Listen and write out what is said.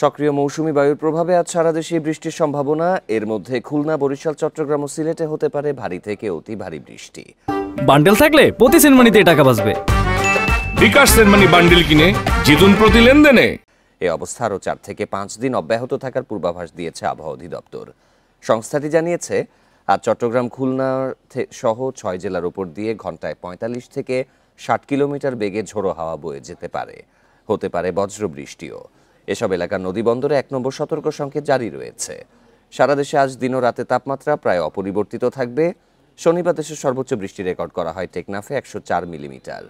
সক্রিয় মৌসুমি বায়ুর প্রভাবে আজ সারা দেশে বৃষ্টির সম্ভাবনা। এর মধ্যে খুলনা, বরিশাল, চট্টগ্রাম ও সিলেটে হতে পারে ভারী থেকে অতি ভারী বৃষ্টি। বান্ডেল থাকলে প্রতি সেনমানিতে টাকা বাঁচবে। বিকাশ সেনমানি বান্ডেল কিনে জিতুন প্রতি লেনদেনে। এ অবস্থা আরও 4 থেকে 5 দিন অব্যাহত থাকার পূর্বাভাস দিয়েছে আবহাওয়া অধিদপ্তর। সংস্থাটি জানিয়েছে, আজ চট্টগ্রাম, খুলনা সহ 6 জেলার উপর দিয়ে ঘন্টায় 45 থেকে 60 কিলোমিটার বেগে ঝোড়ো হাওয়া বয়ে যেতে পারে। হতে পারে বজ্রবৃষ্টিও। এসব এলাকার নদীবন্দরে 1 নম্বর সতর্ক সংকেত জারি রয়েছে। সারা দেশে আজ দিন ও রাতে তাপমাত্রা প্রায় অপরিবর্তিত থাকবে। শনিবার দেশের সর্বোচ্চ বৃষ্টি রেকর্ড করা হয় টেকনাফে 104 মিলিমিটার।